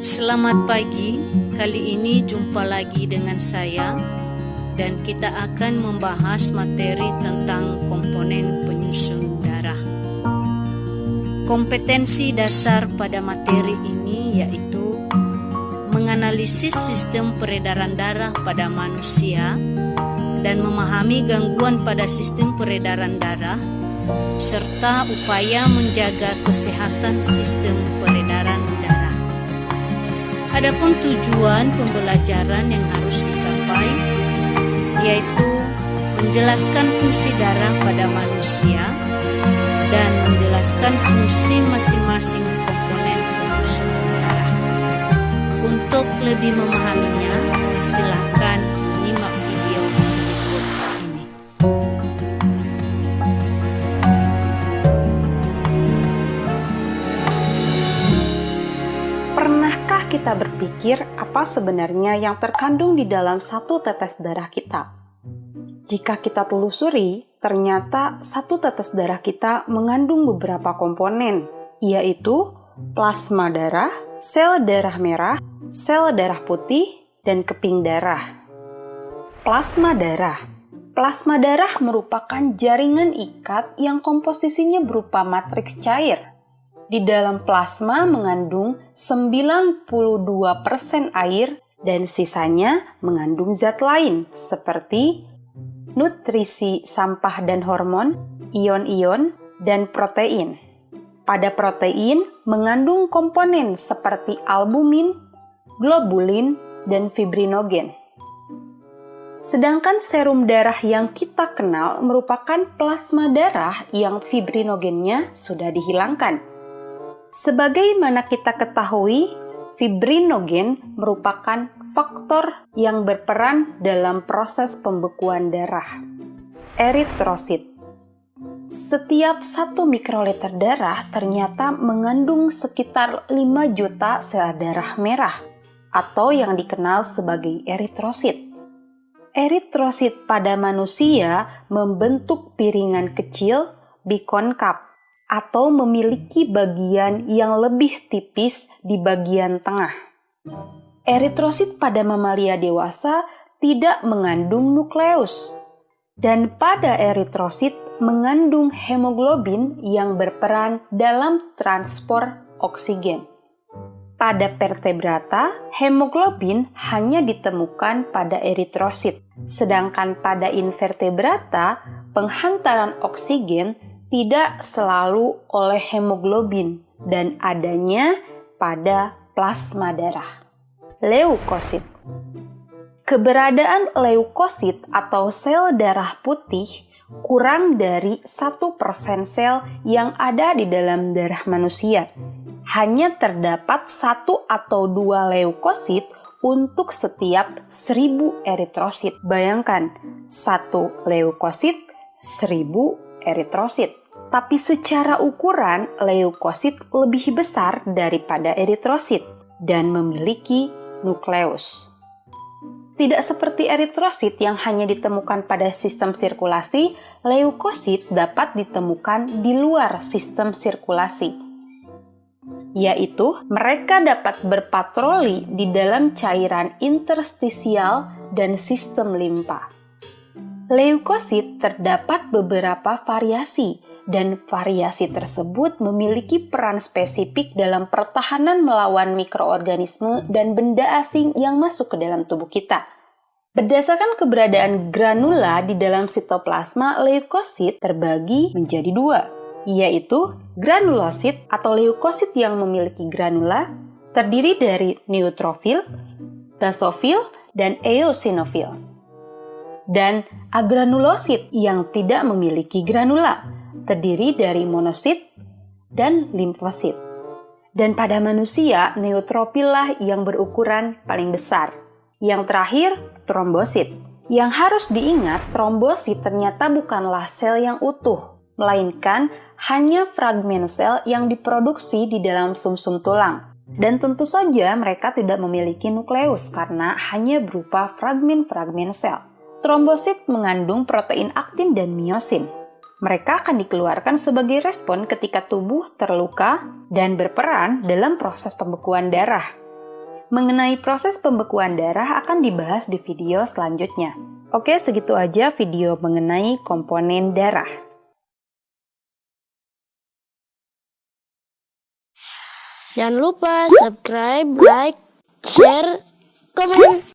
Selamat pagi, kali ini jumpa lagi dengan saya dan kita akan membahas materi tentang komponen penyusun darah. Kompetensi dasar pada materi ini yaitu menganalisis sistem peredaran darah pada manusia dan memahami gangguan pada sistem peredaran darah serta upaya menjaga kesehatan sistem peredaran darah. Adapun tujuan pembelajaran yang harus dicapai yaitu menjelaskan fungsi darah pada manusia dan menjelaskan fungsi masing-masing komponen penyusun darah. Untuk lebih memahaminya, silakan menyimak video berikut ini. Pernahkah kita berpikir apa sebenarnya yang terkandung di dalam satu tetes darah kita? Jika kita telusuri, ternyata satu tetes darah kita mengandung beberapa komponen, yaitu plasma darah, sel darah merah, sel darah putih, dan keping darah. Plasma darah. Plasma darah merupakan jaringan ikat yang komposisinya berupa matriks cair. Di dalam plasma mengandung 92% air dan sisanya mengandung zat lain seperti nutrisi, sampah dan hormon, ion-ion, dan protein. Pada protein mengandung komponen seperti albumin, globulin, dan fibrinogen. Sedangkan serum darah yang kita kenal merupakan plasma darah yang fibrinogennya sudah dihilangkan. Sebagaimana kita ketahui, fibrinogen merupakan faktor yang berperan dalam proses pembekuan darah. Eritrosit. Setiap 1 mikroliter darah ternyata mengandung sekitar 5 juta sel darah merah atau yang dikenal sebagai eritrosit. Eritrosit pada manusia membentuk piringan kecil bikonkav atau memiliki bagian yang lebih tipis di bagian tengah. Eritrosit pada mamalia dewasa tidak mengandung nukleus, dan pada eritrosit mengandung hemoglobin yang berperan dalam transport oksigen. Pada vertebrata, hemoglobin hanya ditemukan pada eritrosit, sedangkan pada invertebrata, penghantaran oksigen tidak selalu oleh hemoglobin dan adanya pada plasma darah. Leukosit. Keberadaan leukosit atau sel darah putih kurang dari 1% sel yang ada di dalam darah manusia. Hanya terdapat 1 atau 2 leukosit untuk setiap 1000 eritrosit. Bayangkan, 1 leukosit, 1000 eritrosit. Tapi secara ukuran, leukosit lebih besar daripada eritrosit dan memiliki nukleus. Tidak seperti eritrosit yang hanya ditemukan pada sistem sirkulasi, leukosit dapat ditemukan di luar sistem sirkulasi. Yaitu, mereka dapat berpatroli di dalam cairan interstisial dan sistem limpa. Leukosit terdapat beberapa variasi, dan variasi tersebut memiliki peran spesifik dalam pertahanan melawan mikroorganisme dan benda asing yang masuk ke dalam tubuh kita. Berdasarkan keberadaan granula di dalam sitoplasma, leukosit terbagi menjadi 2, yaitu granulosit atau leukosit yang memiliki granula, terdiri dari neutrofil, basofil, dan eosinofil. Dan agranulosit yang tidak memiliki granula, terdiri dari monosit dan limfosit. Dan pada manusia, neutrofil lah yang berukuran paling besar. Yang terakhir, trombosit. Yang harus diingat, trombosit ternyata bukanlah sel yang utuh, melainkan hanya fragmen sel yang diproduksi di dalam sumsum tulang. Dan tentu saja mereka tidak memiliki nukleus karena hanya berupa fragmen-fragmen sel. Trombosit mengandung protein aktin dan miosin. Mereka akan dikeluarkan sebagai respon ketika tubuh terluka dan berperan dalam proses pembekuan darah. Mengenai proses pembekuan darah akan dibahas di video selanjutnya. Oke, segitu aja video mengenai komponen darah. Jangan lupa subscribe, like, share, komen.